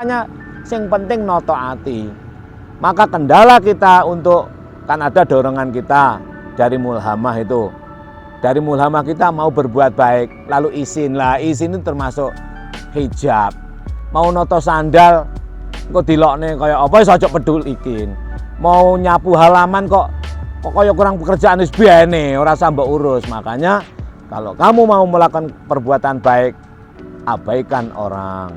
Hanya yang penting noto ati. Maka kendala kita untuk, kan ada dorongan kita dari mulhamah itu. Dari mulhamah kita mau berbuat baik, lalu izin lah. Izin itu termasuk hijab. Mau noto sandal kok dilokne kaya apa iso aja pedulikin. Mau nyapu halaman kok kaya kurang pekerjaan wis biene, ora usah mbok urus. Makanya kalau kamu mau melakukan perbuatan baik, abaikan orang.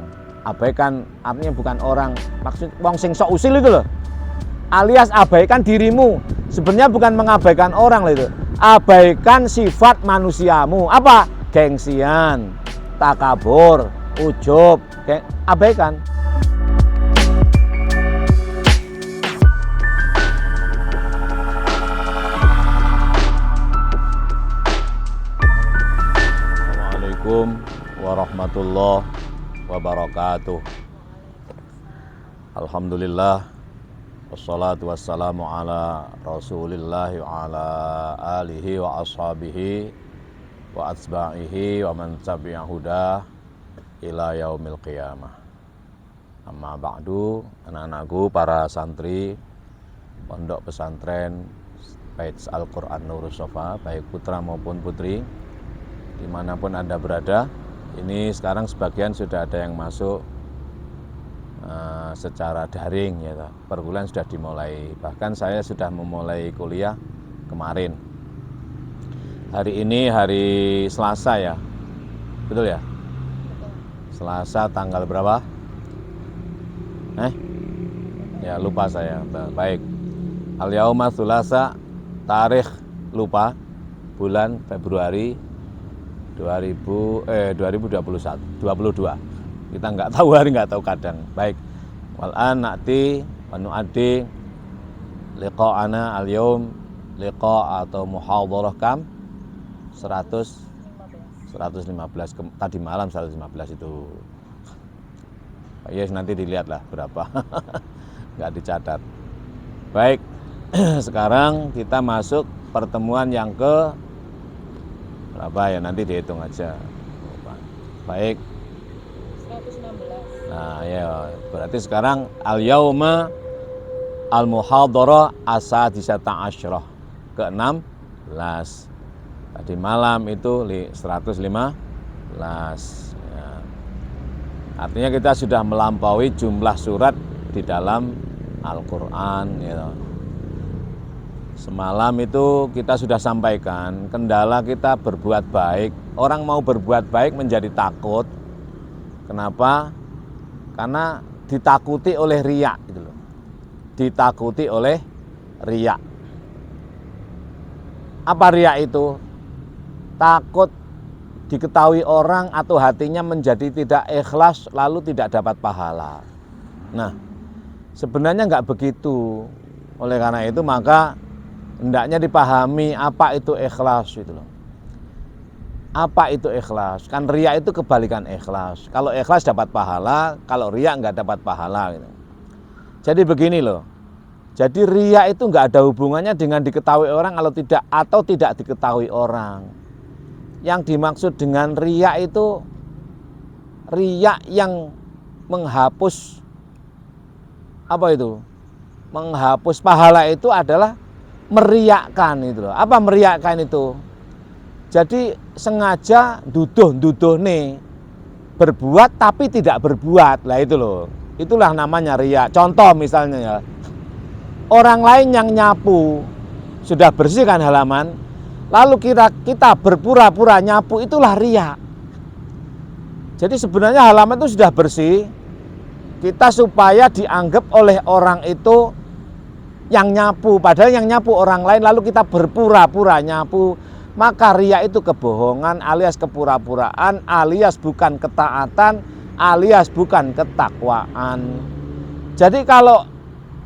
Abaikan artinya bukan orang, maksud wong sing sok usil itu loh. Alias abaikan dirimu. Sebenarnya bukan mengabaikan orang loh itu. Abaikan sifat manusiamu. Apa? Gengsian, takabur, ujub, abaikan. Assalamualaikum warahmatullahi wabarakatuh. Alhamdulillah, wassalatu wassalamu ala rasulillahi wa ala alihi wa ashabihi wa atsba'ihi wa man tabi'a huda ila yaumil qiyamah. Amma ba'du, anak-anakku para santri pondok pesantren Bait Al-Quran Nurus Sofa, baik putra maupun putri dimanapun Anda berada. Ini sekarang sebagian sudah ada yang masuk secara daring ya, perkuliahan sudah dimulai. Bahkan saya sudah memulai kuliah kemarin. Hari ini hari Selasa ya, betul ya? Selasa tanggal berapa? Ya lupa saya. Baik. Al-yauma Tsulasa, tarikh lupa, bulan Februari 2022. Kita nggak tahu hari, nggak tahu kadang. Baik. Wal'an na'ti wa nu'addi liqa'ana al-yaum liqa' atau muhadharah kam 115. Tadi malam 115 itu. Yes, nanti dilihatlah berapa. Nggak dicatat. Baik. Sekarang kita masuk pertemuan yang ke berapa ya, nanti dihitung aja. Baik. 116. Nah ya, berarti sekarang al-yauma al-muhadharah as-sadisata asyrah, ke-16. Tadi malam itu 115 ya. Artinya kita sudah melampaui jumlah surat di dalam Al-Quran ya. Semalam itu kita sudah sampaikan, kendala kita berbuat baik. Orang mau berbuat baik menjadi takut. Kenapa? Karena ditakuti oleh riya gitu loh. Ditakuti oleh riya. Apa riya itu? Takut diketahui orang atau hatinya menjadi tidak ikhlas lalu tidak dapat pahala. Nah, sebenarnya enggak begitu. Oleh karena itu maka hendaknya dipahami apa itu ikhlas gitu loh. Apa itu ikhlas? Kan riya itu kebalikan ikhlas. Kalau ikhlas dapat pahala, kalau riya enggak dapat pahala gitu. Jadi begini loh. Jadi riya itu enggak ada hubungannya dengan diketahui orang atau tidak diketahui orang. Yang dimaksud dengan riya itu riya yang menghapus apa itu? Menghapus pahala itu adalah meriakkan itu loh. Apa meriakkan itu? Jadi sengaja duduh nih berbuat tapi tidak berbuat. Lah itu loh. Itulah namanya riya. Contoh misalnya ya. Orang lain yang nyapu sudah bersih kan halaman, lalu kita berpura-pura nyapu, itulah riya. Jadi sebenarnya halaman itu sudah bersih, kita supaya dianggap oleh orang itu yang nyapu, padahal yang nyapu orang lain, lalu kita berpura-pura nyapu. Maka riya itu kebohongan alias kepura-puraan alias bukan ketaatan alias bukan ketakwaan. Jadi kalau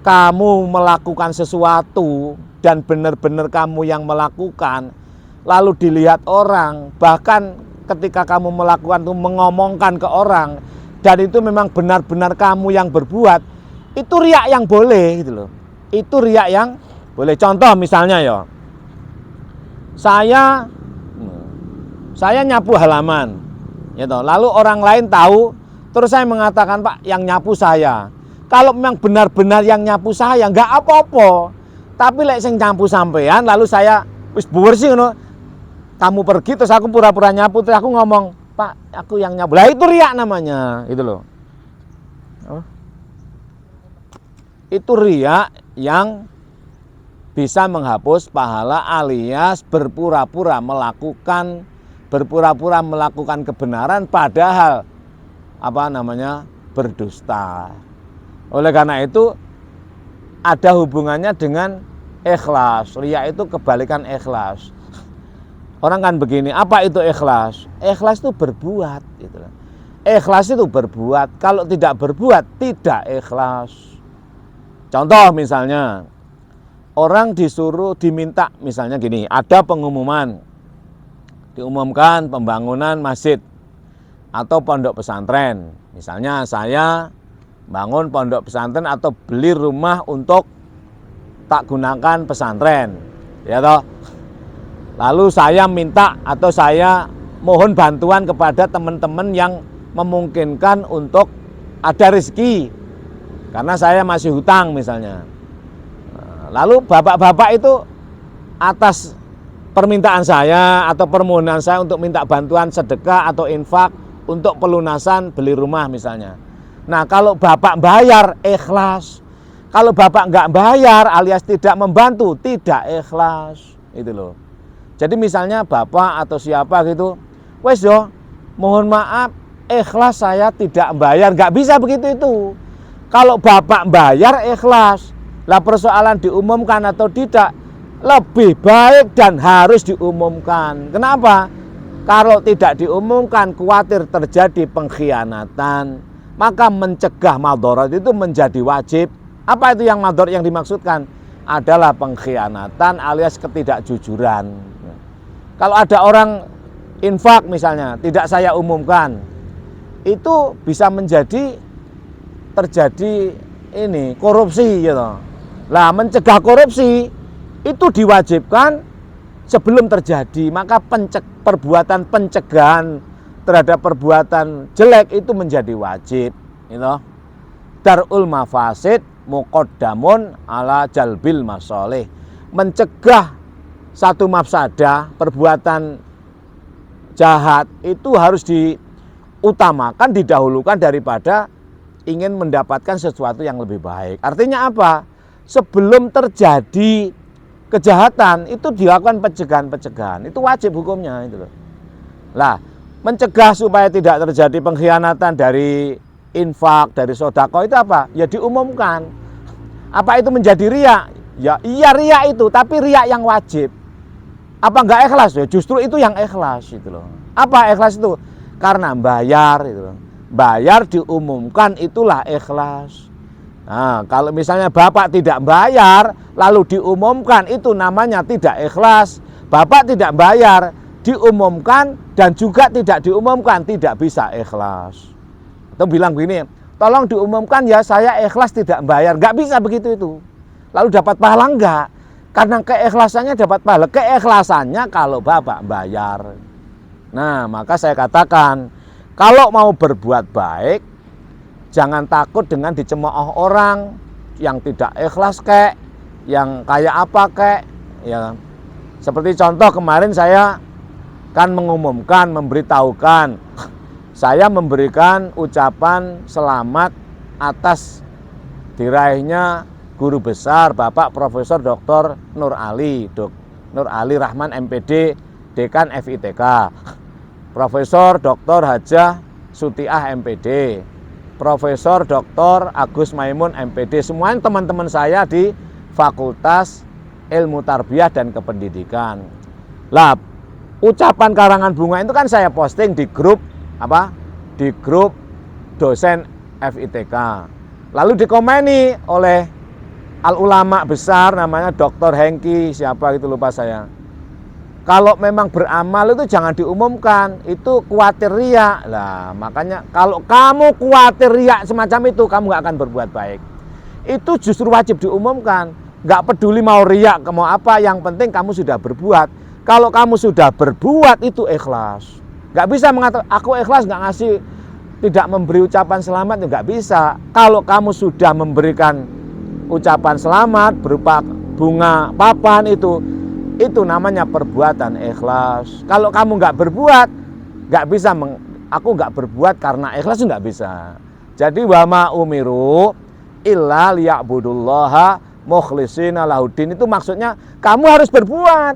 kamu melakukan sesuatu dan benar-benar kamu yang melakukan, lalu dilihat orang, bahkan ketika kamu melakukan itu mengomongkan ke orang, dan itu memang benar-benar kamu yang berbuat, itu riya yang boleh gitu loh. Itu riya yang boleh. Contoh misalnya ya, saya nyapu halaman, gitu. Lalu orang lain tahu Terus saya mengatakan, Pak, yang nyapu saya. Kalau memang benar-benar yang nyapu saya, nggak apa-apa. Tapi lek sing nyapu sampean, lalu saya wis bersih ngono. Kamu pergi terus aku pura-pura nyapu, terus aku ngomong, Pak, aku yang nyapu. Lah itu riak namanya, itu loh. Itu riak yang bisa menghapus pahala alias berpura-pura melakukan kebenaran padahal berdusta. Oleh karena itu ada hubungannya dengan ikhlas. Riya itu kebalikan ikhlas. Orang kan begini, apa itu ikhlas? Ikhlas itu berbuat gitu. Ikhlas itu berbuat. Kalau tidak berbuat tidak ikhlas. Contoh misalnya orang diminta misalnya gini, ada pengumuman, diumumkan pembangunan masjid atau pondok pesantren. Misalnya saya bangun pondok pesantren atau beli rumah untuk tak gunakan pesantren, ya toh. Lalu saya minta atau saya mohon bantuan kepada teman-teman yang memungkinkan untuk ada rezeki, karena saya masih hutang misalnya. Lalu bapak-bapak itu atas permintaan saya atau permohonan saya untuk minta bantuan sedekah atau infak untuk pelunasan beli rumah misalnya. Nah, kalau bapak bayar ikhlas. Kalau bapak nggak bayar alias tidak membantu tidak ikhlas. Itu loh. Jadi misalnya bapak atau siapa gitu, wes yo, mohon maaf, ikhlas saya tidak bayar. Nggak bisa begitu itu. Kalau bapak bayar ikhlas. Lah persoalan diumumkan atau tidak lebih baik dan harus diumumkan. Kenapa? Kalau tidak diumumkan khawatir terjadi pengkhianatan, maka mencegah madharat itu menjadi wajib. Apa itu yang madharat yang dimaksudkan? Adalah pengkhianatan alias ketidakjujuran. Kalau ada orang infak misalnya tidak saya umumkan, itu bisa terjadi korupsi gitu. Lah mencegah korupsi itu diwajibkan sebelum terjadi, maka perbuatan pencegahan terhadap perbuatan jelek itu menjadi wajib, gitu. Darul mafasid muqaddamun ala jalbil masoleh. Mencegah satu mafsadah, perbuatan jahat itu harus diutamakan, didahulukan daripada ingin mendapatkan sesuatu yang lebih baik. Artinya apa? Sebelum terjadi kejahatan itu dilakukan pencegahan, itu wajib hukumnya itu loh. Lah, mencegah supaya tidak terjadi pengkhianatan dari infak, dari sedekah itu apa? Ya diumumkan. Apa itu menjadi riya? Ya iya riya itu, tapi riya yang wajib. Apa enggak ikhlas? Ya justru itu yang ikhlas itu loh. Apa ikhlas itu? Karena bayar itu loh. Bayar diumumkan itulah ikhlas. Nah, kalau misalnya bapak tidak bayar lalu diumumkan, itu namanya tidak ikhlas. Bapak tidak bayar, diumumkan dan juga tidak diumumkan, tidak bisa ikhlas. Atau bilang begini, tolong diumumkan ya saya ikhlas tidak bayar. Nggak bisa begitu itu. Lalu dapat pahala enggak? Karena keikhlasannya dapat pahala. Keikhlasannya kalau bapak bayar. Nah, maka saya katakan, kalau mau berbuat baik, jangan takut dengan dicemooh orang yang tidak ikhlas yang kayak apa ya. Seperti contoh kemarin saya kan mengumumkan, memberitahukan, saya memberikan ucapan selamat atas diraihnya guru besar Bapak Profesor Dr. Nur Ali Rahman MPD, Dekan FITK, Profesor Dr. Hajah Sutiah MPD, Profesor Dr. Agus Maimun MPD, semuanya teman-teman saya di Fakultas Ilmu Tarbiyah dan Kependidikan. Lah, ucapan karangan bunga itu kan saya posting di grup Di grup dosen FITK. Lalu dikomeni oleh al-ulama besar namanya Dr. Hengki, siapa gitu lupa saya. Kalau memang beramal itu jangan diumumkan, itu khawatir riya. Lah, makanya kalau kamu khawatir riya semacam itu, kamu nggak akan berbuat baik. Itu justru wajib diumumkan. Nggak peduli mau riya, mau apa, yang penting kamu sudah berbuat. Kalau kamu sudah berbuat itu ikhlas. Nggak bisa mengatakan aku ikhlas nggak ngasih tidak memberi ucapan selamat ya nggak bisa. Kalau kamu sudah memberikan ucapan selamat berupa bunga, papan, itu namanya perbuatan ikhlas. Kalau kamu nggak berbuat, nggak bisa. Aku nggak berbuat karena ikhlas, nggak bisa. Jadi wa ma umiru illa liya'budullaha mukhlishina lahuddin, itu maksudnya kamu harus berbuat.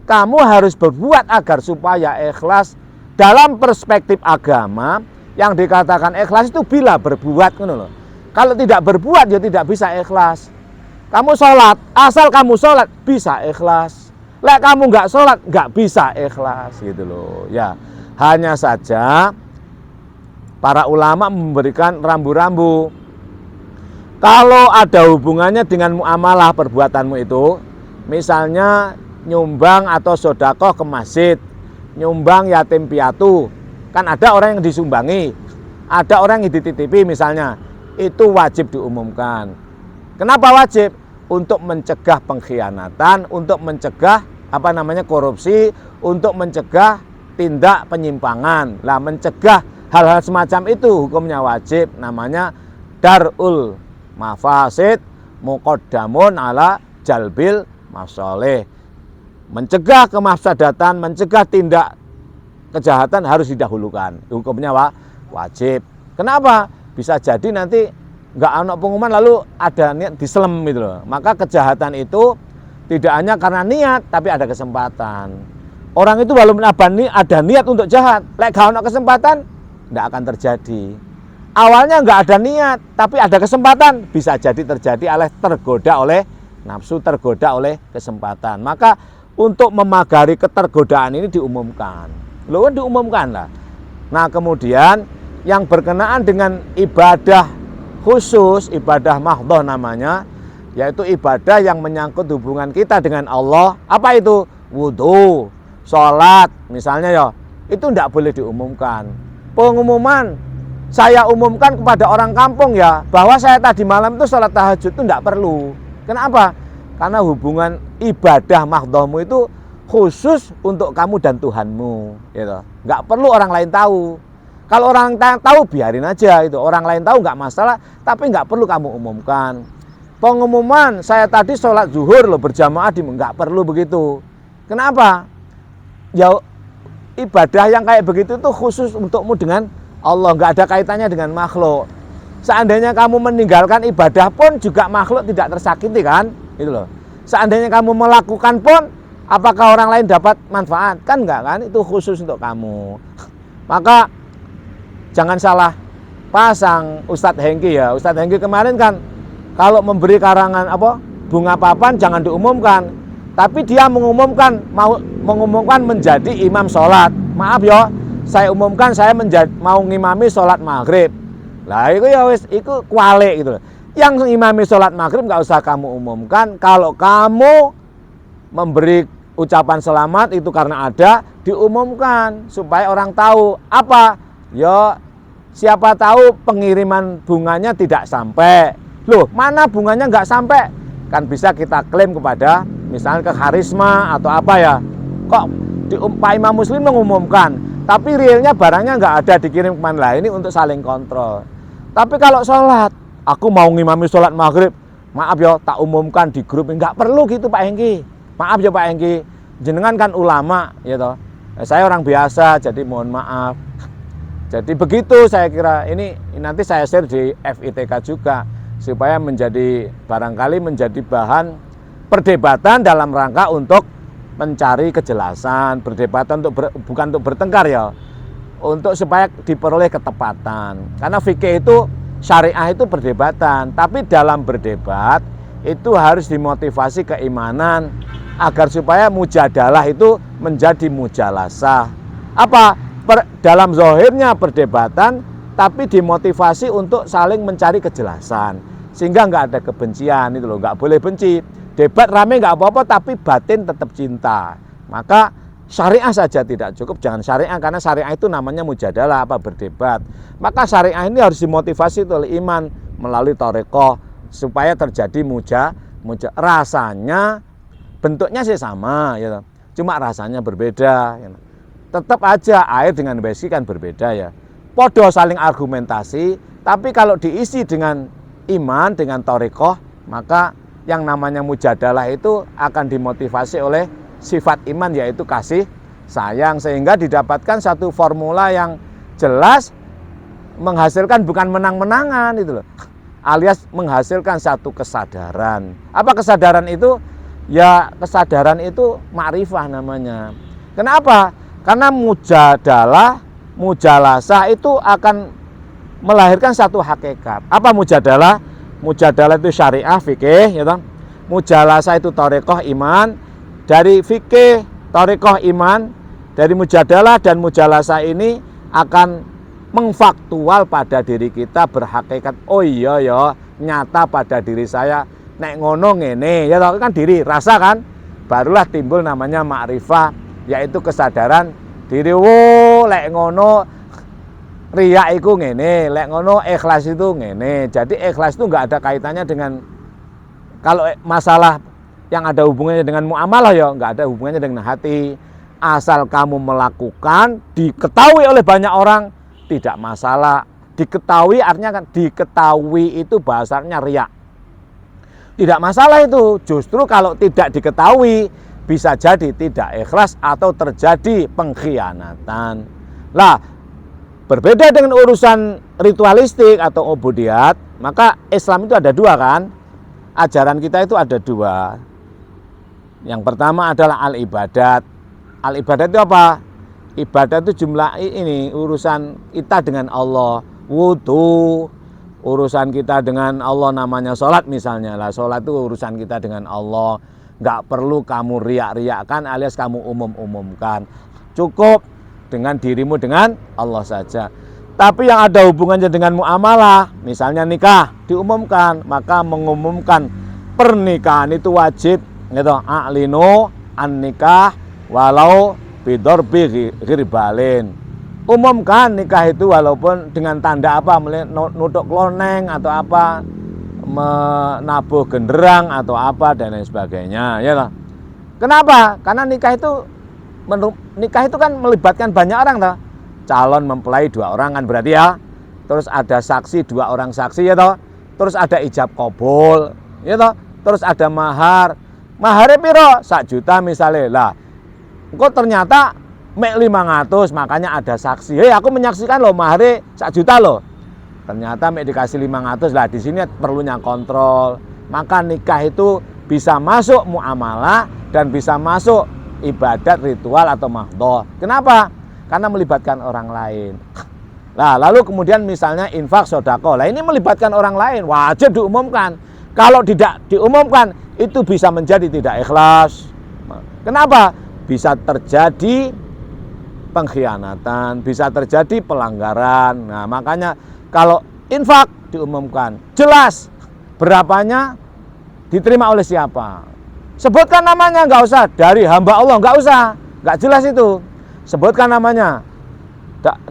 Kamu harus berbuat agar supaya ikhlas. Dalam perspektif agama, yang dikatakan ikhlas itu bila berbuat. Kalau tidak berbuat ya tidak bisa ikhlas. Kamu sholat, asal kamu sholat bisa ikhlas. Lek kamu nggak sholat nggak bisa ikhlas gitu loh. Ya, hanya saja para ulama memberikan rambu-rambu. Kalau ada hubungannya dengan muamalah perbuatanmu itu, misalnya nyumbang atau sodakoh ke masjid, nyumbang yatim piatu, kan ada orang yang disumbangi, ada orang yang dititipi misalnya, itu wajib diumumkan. Kenapa wajib? Untuk mencegah pengkhianatan, untuk mencegah korupsi, untuk mencegah tindak penyimpangan. Lah, mencegah hal-hal semacam itu hukumnya wajib, namanya darul mafasid muqaddamun ala jalbil masoleh. Mencegah kemafsadatan, mencegah tindak kejahatan harus didahulukan. Hukumnya wajib. Kenapa? Bisa jadi nanti nggak ada pengumuman lalu ada niat diselem gitu loh. Maka kejahatan itu tidak hanya karena niat, tapi ada kesempatan. Orang itu walaupun ada niat untuk jahat, lek gak ada kesempatan, nggak akan terjadi. Awalnya nggak ada niat, tapi ada kesempatan, bisa jadi terjadi tergoda oleh nafsu, tergoda oleh kesempatan. Maka untuk memagari ketergodaan ini diumumkan. Loh, diumumkan lah. Nah, kemudian yang berkenaan dengan ibadah khusus, ibadah mahdhah namanya, yaitu ibadah yang menyangkut hubungan kita dengan Allah. Apa itu? Wudu, sholat misalnya ya, itu tidak boleh diumumkan. Pengumuman, saya umumkan kepada orang kampung ya, bahwa saya tadi malam itu sholat tahajud, itu tidak perlu. Kenapa? Karena hubungan ibadah mahdhahmu itu khusus untuk kamu dan Tuhanmu, gitu. Nggak perlu orang lain tahu. Kalau orang tahu biarin aja itu, orang lain tahu nggak masalah, tapi nggak perlu kamu umumkan. Pengumuman saya tadi sholat zuhur loh berjamaah nggak perlu begitu. Kenapa? Ya ibadah yang kayak begitu itu khusus untukmu dengan Allah, nggak ada kaitannya dengan makhluk. Seandainya kamu meninggalkan ibadah pun juga makhluk tidak tersakiti kan, gitu loh. Seandainya kamu melakukan pun, apakah orang lain dapat manfaat? Kan enggak kan, itu khusus untuk kamu. Maka jangan salah pasang Ustadz Hengki ya. Ustadz Hengki kemarin kan kalau memberi karangan bunga papan jangan diumumkan, tapi dia mengumumkan menjadi imam sholat. Maaf ya, saya umumkan saya mau ngimami sholat maghrib. Lah itu ya wis, itu kualik gitu loh. Yang ngimami sholat maghrib nggak usah kamu umumkan. Kalau kamu memberi ucapan selamat itu karena ada, diumumkan supaya orang tahu. Apa? Ya siapa tahu pengiriman bunganya tidak sampai. Loh, mana bunganya nggak sampai? Kan bisa kita klaim kepada misalnya ke Karisma atau apa ya. Kok Pak Imam Muslim mengumumkan, tapi realnya barangnya nggak ada, dikirim kemana lah. Ini untuk saling kontrol. Tapi kalau sholat, aku mau ngimami sholat maghrib, maaf ya, tak umumkan di grup, nggak perlu gitu Pak Hengki. Maaf ya Pak Hengki, jenengan kan ulama, ya toh. Saya orang biasa, jadi mohon maaf. Jadi begitu saya kira, ini nanti saya share di FITK juga, supaya barangkali menjadi bahan perdebatan dalam rangka untuk mencari kejelasan, perdebatan bukan untuk bertengkar ya, untuk supaya diperoleh ketepatan. Karena fikih itu, syariah itu perdebatan, tapi dalam berdebat itu harus dimotivasi keimanan agar supaya mujadalah itu menjadi mujalasah. Dalam zahirnya perdebatan, tapi dimotivasi untuk saling mencari kejelasan, sehingga nggak ada kebencian itu loh, nggak boleh benci. Debat rame nggak apa-apa, tapi batin tetap cinta. Maka syariah saja tidak cukup, jangan syariah, karena syariah itu namanya mujadalah, berdebat. Maka syariah ini harus dimotivasi oleh iman melalui thariqah supaya terjadi rasanya, bentuknya sih sama, ya, cuma rasanya berbeda. Ya. Tetap aja air dengan besi kan berbeda ya. podo saling argumentasi, tapi kalau diisi dengan iman, dengan thariqah, maka yang namanya mujadalah itu akan dimotivasi oleh sifat iman, yaitu kasih sayang, sehingga didapatkan satu formula yang jelas menghasilkan bukan menang-menangan itu loh, alias menghasilkan satu kesadaran. Apa kesadaran itu? Ya kesadaran itu ma'rifah namanya. Kenapa? Karena mujadalah, mujalasah itu akan melahirkan satu hakikat. Apa mujadalah? Mujadalah itu syariah, fikih, ya toh. Mujalasah itu thariqah, iman. Dari fikih, thariqah, iman, dari mujadalah dan mujalasah ini akan mengfaktual pada diri kita, berhakikat, oh iya ya, nyata pada diri saya, nek ngono ngene, ya toh, kan diri, rasa kan, barulah timbul namanya ma'rifah, yaitu kesadaran diri. Wo, lek ngono riya iku ngene, lek ngono ikhlas itu ngene. Jadi ikhlas itu enggak ada kaitannya dengan, kalau masalah yang ada hubungannya dengan muamalah ya enggak ada hubungannya dengan hati. Asal kamu melakukan, diketahui oleh banyak orang, tidak masalah. Diketahui artinya kan, diketahui itu bahasanya riya. Tidak masalah itu. Justru kalau tidak diketahui, bisa jadi tidak ikhlas atau terjadi pengkhianatan. Lah, berbeda dengan urusan ritualistik atau ubudiyat, maka Islam itu ada dua kan? Ajaran kita itu ada dua. Yang pertama adalah al-ibadat. Al-ibadat itu apa? Ibadat itu jumlah ini, urusan kita dengan Allah. Wudu, urusan kita dengan Allah namanya sholat misalnya. Lah, sholat itu urusan kita dengan Allah. Nggak perlu kamu riak-riakkan alias kamu umum-umumkan. Cukup dengan dirimu dengan Allah saja. Tapi yang ada hubungannya dengan muamalah, misalnya nikah, diumumkan. Maka mengumumkan pernikahan itu wajib, gitu. A'linu an-nikah walau bidorbi ghirbalin. Umumkan nikah itu walaupun dengan tanda apa, nutuk kloneng atau apa, menabuh genderang atau apa dan lain sebagainya, ya lah. Kenapa? Karena nikah itu kan melibatkan banyak orang toh. Calon mempelai 2 orang kan berarti ya. Terus ada saksi 2 orang saksi ya toh. Terus ada ijab kabul, ya toh. Terus ada mahar. Maharnya piro? 1 juta misalnya. Lah, kok ternyata mek 500, makanya ada saksi. Hei, aku menyaksikan loh maharnya 1 juta loh. Ternyata mek dikasih 500. Lah, di sini perlunya kontrol. Maka nikah itu bisa masuk muamalah dan bisa masuk ibadat, ritual atau mahdhah. Kenapa? Karena melibatkan orang lain. Nah, lalu kemudian misalnya infak, sedekah. Lah, ini melibatkan orang lain, wajib diumumkan. Kalau tidak diumumkan, itu bisa menjadi tidak ikhlas. Kenapa? Bisa terjadi pengkhianatan, bisa terjadi pelanggaran. Nah, makanya kalau infak diumumkan, jelas berapanya, diterima oleh siapa. Sebutkan namanya, nggak usah dari hamba Allah, nggak usah, nggak jelas itu. Sebutkan namanya.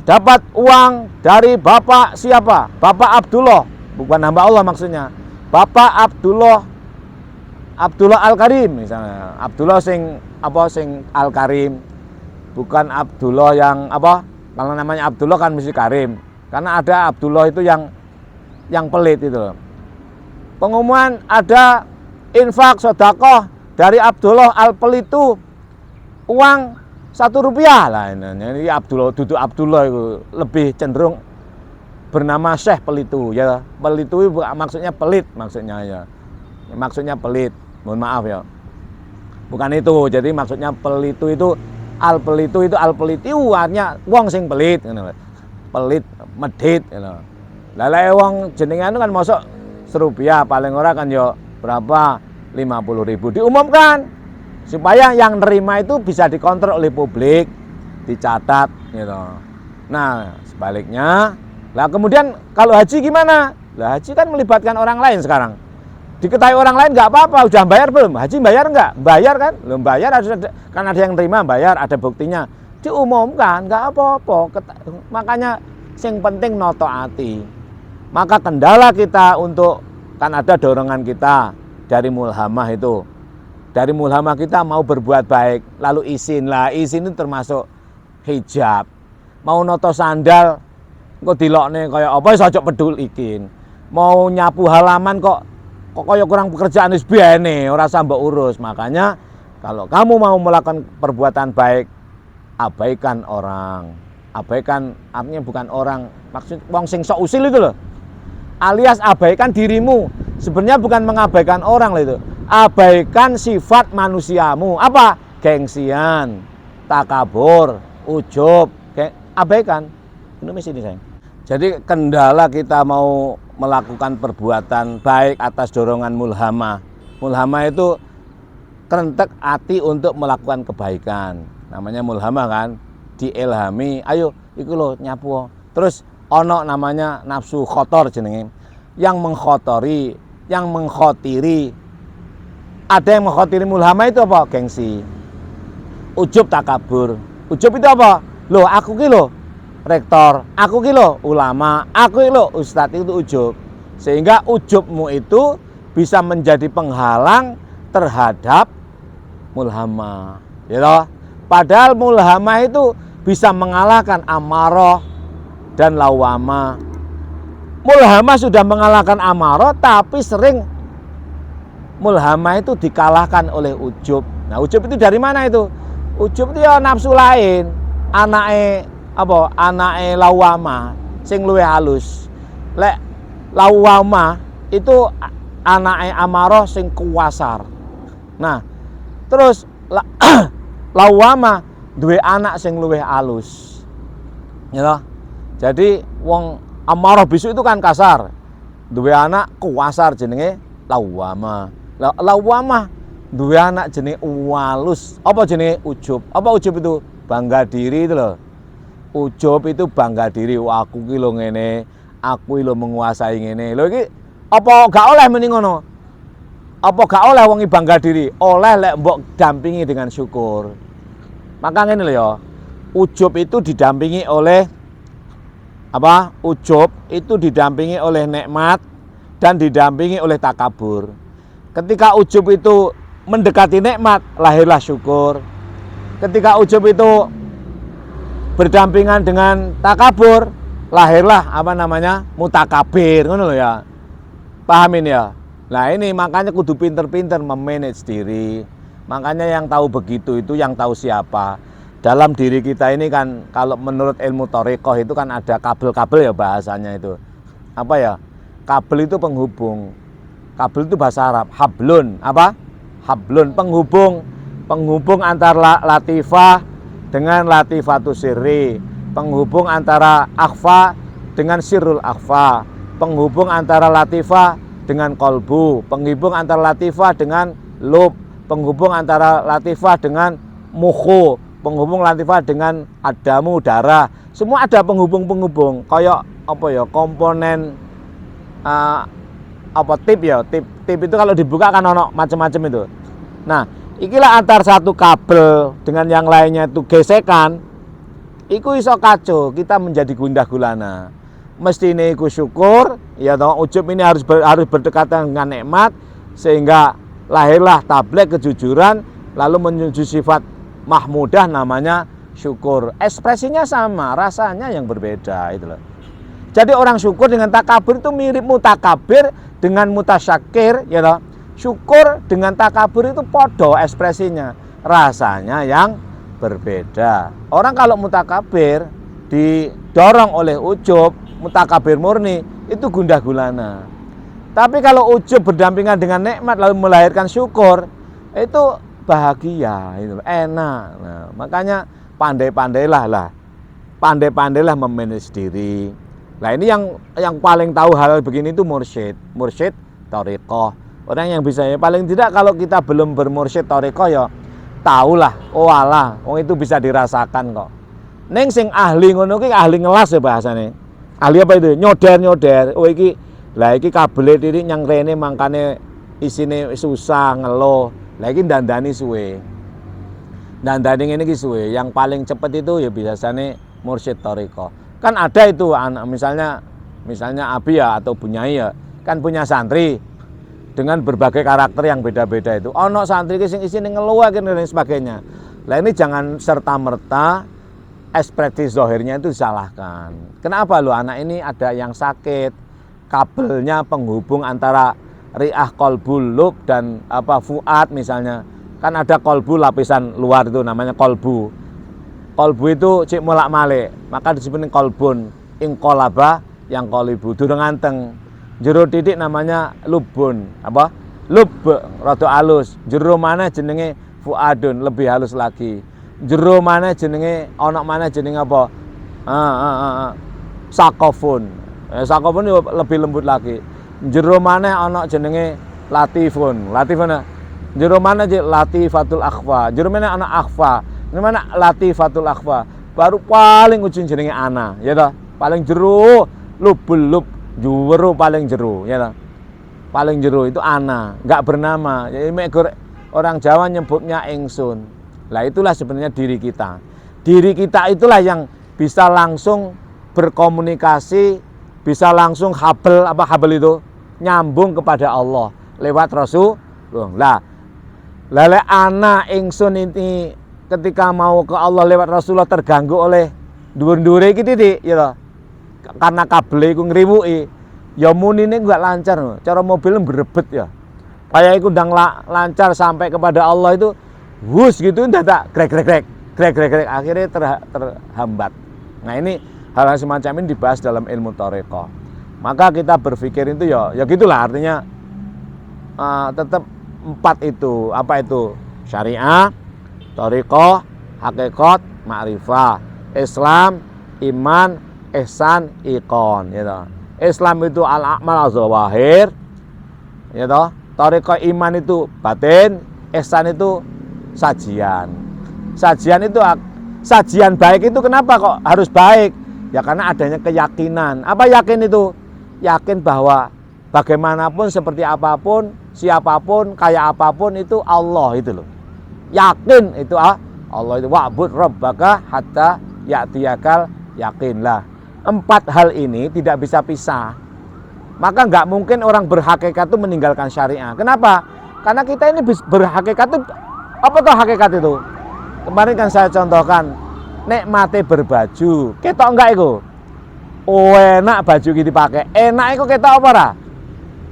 Dapat uang dari Bapak siapa? Bapak Abdullah, bukan hamba Allah maksudnya. Bapak Abdullah Al-Karim misalnya. Abdullah sing Al-Karim. Bukan Abdullah yang apa? Kalau namanya Abdullah kan mesti Karim. Karena ada Abdullah itu yang pelit itu. Pengumuman ada infak sedekah dari Abdullah Al-Pelitu, uang 1 rupiah lah. Ini Abdullah, duduk Abdullah itu lebih cenderung bernama Syekh Pelitu ya. Pelitu itu maksudnya pelit maksudnya ya. Maksudnya pelit. Mohon maaf ya. Bukan itu. Jadi maksudnya Pelitu itu Al-Pelitu itu Al-Pelitu artinya wong sing pelit, pelit, medhit, lah wong jenengan kan mosok Rp1 paling ora kan yo berapa 50.000 diumumkan supaya yang nerima itu bisa dikontrol oleh publik, dicatat gitu. Nah, sebaliknya, lah kemudian kalau haji gimana? Lah haji kan melibatkan orang lain sekarang. Diketahui orang lain nggak apa-apa, udah bayar belum? Haji bayar nggak? Bayar kan? Belum bayar, kan ada yang terima bayar, ada buktinya. Diumumkan, nggak apa-apa. Makanya yang penting noto hati. Maka kendala kita untuk, kan ada dorongan kita dari mulhamah itu. Dari mulhamah kita mau berbuat baik, lalu izin lah. Izin itu termasuk hijab. Mau noto sandal, Engko dilokne kaya apa wis aja pedulikin. Mau nyapu halaman kok kaya kurang pekerjaan wis biene, ora usah mbok urus. Makanya kalau kamu mau melakukan perbuatan baik, abaikan orang. Abaikan artinya bukan orang, maksud wong sing sok usil itu loh. Alias abaikan dirimu. Sebenarnya bukan mengabaikan orang loh itu. Abaikan sifat manusiamu. Apa? Gengsian, takabur, ujub, abaikan. Ini mesti ini sayang. Jadi kendala kita mau melakukan perbuatan baik atas dorongan mulhamah. Mulhamah itu kerentek hati untuk melakukan kebaikan. Namanya mulhamah kan, diilhami, ayo iku lho nyapu. Terus ono namanya nafsu khotor jenenge. Yang mengkhotori, yang mengkhotiri. Ada yang mengkhotiri mulhamah itu apa? Gengsi. Ujub takabur. Ujub itu apa? Loh aku ki lho rektor, aku ki lho ulama, aku ki lho ustadz, itu ujub. Sehingga ujubmu itu bisa menjadi penghalang terhadap mulhamah. Ya, padahal mulhamah itu bisa mengalahkan amarah dan lawamah. Mulhamah sudah mengalahkan amarah, tapi sering mulhamah itu dikalahkan oleh ujub. Nah, ujub itu dari mana itu? Ujub itu ya nafsu lain, anake apa? Anake lawamah sing luwih halus. Lek lawamah itu anake amarah sing kuwasar. Nah, terus lawamah duwe anak sing luwih halus. Ya. Jadi wong amarah bisu itu kan kasar. Duwe anak kuwasar jenenge lawamah. Lawamah duwe anak jenenge walus. Apa jenenge ujub? Apa ujub itu? Bangga diri itu loh. Ujub itu bangga diri. Wah, aku ki lho ngene, aku lho menguasai ngene. Lho iki apa gak oleh mending ngono? Apa gak oleh wong bangga diri? Oleh lek mbok dampingi dengan syukur. Maka ngene lho ya. Ujub itu didampingi oleh apa? Ujub itu didampingi oleh nikmat dan didampingi oleh takabur. Ketika ujub itu mendekati nikmat, lahirlah syukur. Ketika ujub itu berdampingan dengan takabur, lahirlah apa namanya? Mutakabir, ngono lho ya. Pahamin ya. Nah, ini makanya kudu pinter-pinter memanage diri. Makanya yang tahu begitu itu yang tahu siapa. Dalam diri kita ini kan kalau menurut ilmu thariqah itu kan ada kabel-kabel ya bahasanya itu. Apa ya? Kabel itu penghubung. Kabel itu bahasa Arab, hablun, apa? Hablun, penghubung. Penghubung antara latifah dengan latifatus sirri, penghubung antara akhfa dengan sirrul akhfa, penghubung antara latifah dengan kolbu, penghubung antara latifah dengan lub, penghubung antara latifah dengan mukhu, penghubung latifah dengan adamu, darah. Semua ada penghubung-penghubung. Kayak apa ya? Komponen apa tip ya? Tip itu kalau dibuka kan ono macam-macam itu. Nah, ikilah antar satu kabel dengan yang lainnya itu gesekan, iku iso kacau, kita menjadi gundah gulana. Mesti ini iku syukur, ya toh ujub ini harus berdekatan dengan nikmat sehingga lahirlah tabligh kejujuran, lalu menuju sifat mahmudah namanya syukur. Ekspresinya sama, rasanya yang berbeda itu loh. Jadi orang syukur dengan takabur itu mirip mutakabir dengan mutasyakir, ya toh. Syukur dengan takabur itu podo ekspresinya, rasanya yang berbeda. Orang kalau mutakabir didorong oleh ujub, mutakabir murni itu gundah gulana. Tapi kalau ujub berdampingan dengan nikmat lalu melahirkan syukur, itu bahagia, itu enak. Nah, makanya pandai-pandailah memanage diri. Nah, ini yang paling tahu hal begini itu mursyid thariqah. Orang yang bisa ya paling tidak kalau kita belum bermursyid thariqah ya tahulah, oh alah, itu bisa dirasakan kok. Neng sing ahli ngono ki ahli ngelas ya bahasane. Ahli apa itu? Nyoder. Oh iki kabel titik nyang rene mangkane isine susah ngeluh. Lah iki dandani suwe. Dandani ngene iki suwe. Yang paling cepet itu ya biasanya mursyid thariqah. Kan ada itu anak misalnya Abi ya atau Bunyai ya, kan punya santri dengan berbagai karakter yang beda-beda itu. Ono santri ki sing isine ngeluh dan sebagainya. Lah ini jangan serta-merta ekspresi zahirnya itu disalahkan. Kenapa lo anak ini ada yang sakit, kabelnya penghubung antara ri'ah kolbul lub dan fuad misalnya, kan ada kolbu lapisan luar itu namanya kolbu. Kolbu itu cik mulak malik, maka disebut kolbun, ingkolaba yang kolibu, durung anteng. Jero titik namanya lubun, lub rada halus. Jero mana jenenge fuadun, lebih halus lagi. Jero mana jenenge ana mana jenenge apa? Sakofun. Sakofun lebih lembut lagi. Jero mana ana jenenge latifun. Latifun. Jero mana latifatul akhfa. Jero mana ana akhfa. Mana latifatul akhfa. Baru paling ujung jenenge ana, ya toh. Paling jero lubul lub, jero paling jero, ya toh. Paling jero itu ana, enggak bernama. Jadi orang Jawa nyebutnya ingsun. Lah itulah sebenarnya diri kita. Diri kita itulah yang bisa langsung berkomunikasi, bisa langsung habel itu nyambung kepada Allah lewat Rasulullah. Lele ana ingsun ini ketika mau ke Allah lewat Rasulullah terganggu oleh dhuwur-dhuwure iki titik ya toh. Karena kabel iku ngriwuki, ya munine enggak lancar. Cara mobil berebet ya. Kayak iku ndang lancar sampai kepada Allah itu wus gitu dadak grek akhirnya terhambat. Nah, ini hal-hal semacam ini dibahas dalam ilmu thariqah. Maka kita berpikir itu ya gitulah artinya tetap 4 itu. Apa itu? Syariah, thariqah, hakikat, ma'rifah, Islam, iman, ihsan, iqon, ya toh. Islam itu al-a'mal az-zawahir, ya toh. Thariqah iman itu batin, ihsan itu sajian. Sajian baik itu kenapa kok harus baik? Ya karena adanya keyakinan. Apa yakin itu? Yakin bahwa bagaimanapun, seperti apapun, siapapun, kayak apapun itu Allah itu loh. Yakin itu Allah itu wa'bud rabbaka hatta ya'tiyakal yakin lah. 4 hal ini tidak bisa pisah. Maka nggak mungkin orang berhakikat itu meninggalkan syariah. Kenapa? Karena kita ini berhakikat itu apa tuh hakikat itu? Kemarin kan saya contohkan nikmate berbaju. Ketok enggak itu? Oh, enak baju gitu dipakai. Enak itu ketok apa ora?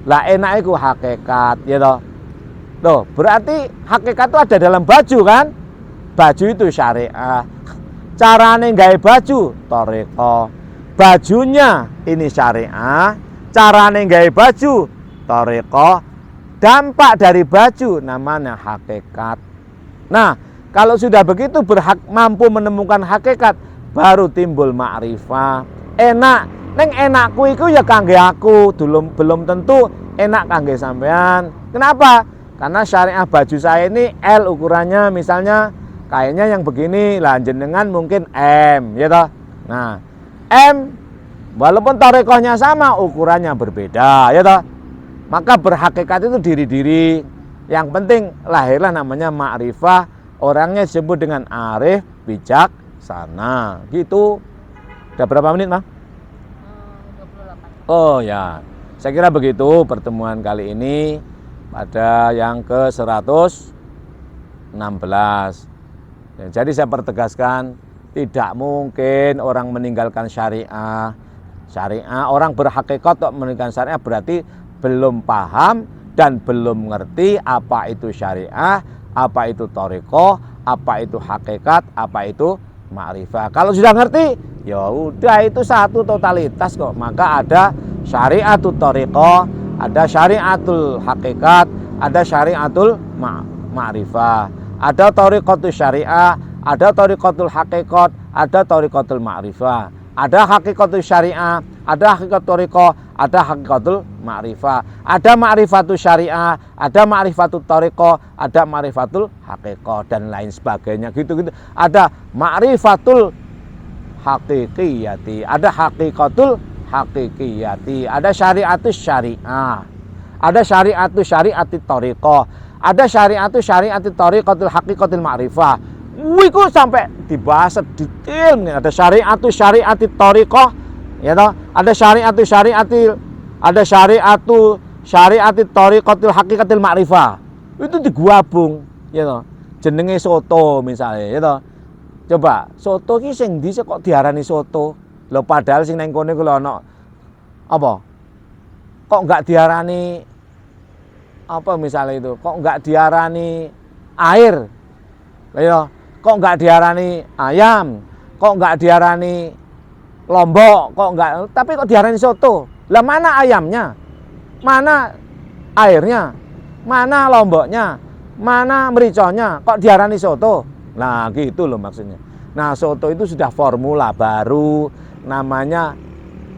Lah enak itu hakikat, ya toh. Loh, berarti hakikat itu ada dalam baju kan? Baju itu syariah. Carane gawe baju thariqah. Bajunya ini syariah, carane gawe baju thariqah. Dampak dari baju namanya hakikat. Nah, kalau sudah begitu mampu menemukan hakikat, baru timbul ma'rifah. Enak, neng enakku itu ya kangge aku, belum tentu enak kangge sampean. Kenapa? Karena syariah baju saya ini L ukurannya, misalnya kayaknya yang begini, lah jenengan mungkin M, ya toh. Nah, M walaupun thariqahnya sama, ukurannya berbeda, ya toh. Maka berhakikat itu diri-diri. Yang penting lahirlah namanya ma'rifah, orangnya disebut dengan arif, bijaksana. Gitu. Udah berapa menit, Bang? 28. Oh ya. Saya kira begitu pertemuan kali ini pada yang ke-116. Jadi saya pertegaskan, tidak mungkin orang meninggalkan syariah. Orang berhakikat untuk meninggalkan syariah berarti belum paham dan belum ngerti apa itu syariah, apa itu thariqah, apa itu hakikat, apa itu ma'rifah. Kalau sudah ngerti, ya udah itu satu totalitas kok. Maka ada syariatul thariqah, ada syariatul hakikat, ada syariatul ma'rifah, ada thariqatul syariah, ada thariqatul hakikat, ada thariqatul ma'rifah, ada hakikatul syariah, ada hakikat thariqah, ada hakikatul ma'rifah, ada ma'rifatul syariah, ada ma'rifatul thariqah, ada ma'rifatul hakikat dan lain sebagainya gitu-gitu. Ada ma'rifatul hakikiyati, ada hakikatul hakikiyati, ada syariatus syariah, ada syariatus syariatit thariqah, ada syariatus syariatit thariqatul hakikatul ma'rifah. Wiku sampai dibahas detail. Ada syariatus syariatit thariqah, ya toh. Ada syariatus syariatil, ada syariatus syariatit thariqatul hakikatil ma'rifah. Itu digabung, ya toh. Jenenge soto misalnya, ya toh. Coba, soto ki sing ndi sih kok diarani soto? Lho padahal sing nang kene ku lho ana apa? Kok enggak diarani apa misalnya itu? Kok enggak diarani air? Ya, kok enggak diarani ayam? Kok enggak diarani lombok? Kok enggak, tapi kok diarani soto? Lah mana ayamnya? Mana airnya? Mana lomboknya? Mana mericonya? Kok diarani soto? Nah gitu loh maksudnya. Nah soto itu sudah formula baru, namanya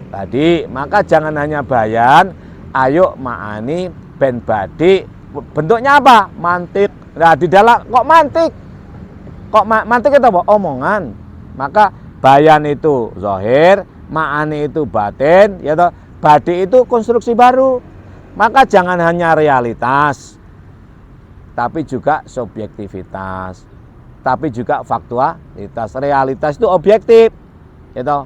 tadi. Maka jangan hanya bayan, ayo ma'ani ben badi. Bentuknya apa? Mantik. Nah di dalam kok mantik? Kok mantik itu apa? Omongan. Maka bayan itu zahir, ma'ani itu batin, ya toh. Badi itu konstruksi baru. Maka jangan hanya realitas, tapi juga subjektivitas, tapi juga faktualitas. Realitas itu objektif, gitu.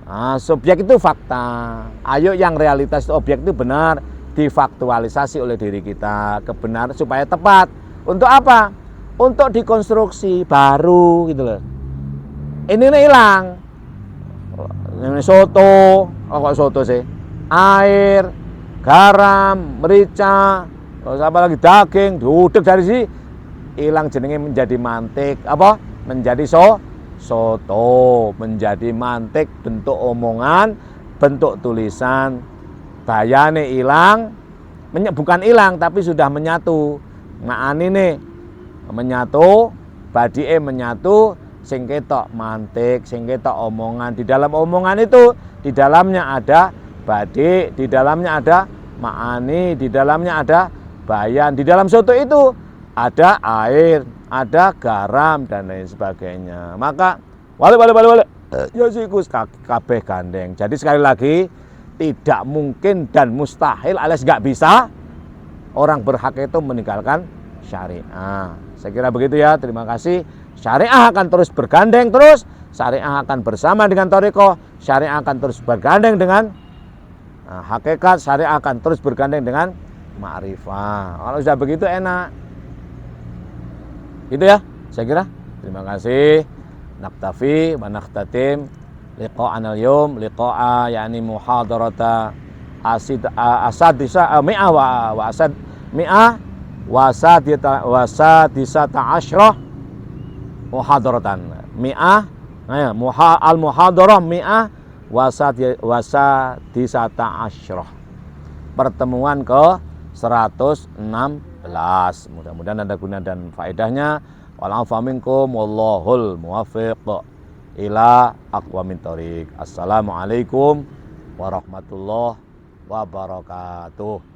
Nah, subjek itu fakta. Ayo yang realitas itu objek itu benar, difaktualisasi oleh diri kita, kebenaran supaya tepat. Untuk apa? Untuk dikonstruksi baru, gitu loh. Ini hilang. Ini soto, oh kok soto sih? Air, garam, merica, terus apa lagi daging, diudek dari sini, hilang jenenge menjadi mantik, apa? Menjadi soto, menjadi mantik, bentuk omongan, bentuk tulisan, bayane hilang, bukan hilang tapi sudah menyatu. Ma'ani nih menyatu, badie menyatu, sing ketok mantik, sing ketok omongan. Di dalam omongan itu, di dalamnya ada badi, di dalamnya ada ma'ani, di dalamnya ada bayan. Di dalam soto itu ada air, ada garam dan lain sebagainya. Maka wale ya sikus kabeh gandeng. Jadi sekali lagi tidak mungkin dan mustahil alias nggak bisa orang berhak itu meninggalkan syariah. Saya kira begitu ya. Terima kasih. Syariah akan terus bergandeng terus. Syariah akan bersama dengan thariqah. Syariah akan terus bergandeng dengan hakikat. Syariah akan terus bergandeng dengan ma'rifah. Kalau sudah begitu enak. Gitu ya, saya kira. Terima kasih. Naktafi wa nakhtatim liqa'ana al-yawm liqa'a yani muhadarata asadisa mi'ah wa asad mi'ah wasadisata asyrah muhadaratan mi'ah al muhadarah mi'ah wasadisata asyrah, pertemuan ke 116. Mudah-mudahan ada guna dan faedahnya. Wa'alafu minkum wallahul muwaffiq ila aqwamit thoriq. Assalamualaikum warahmatullahi wabarakatuh.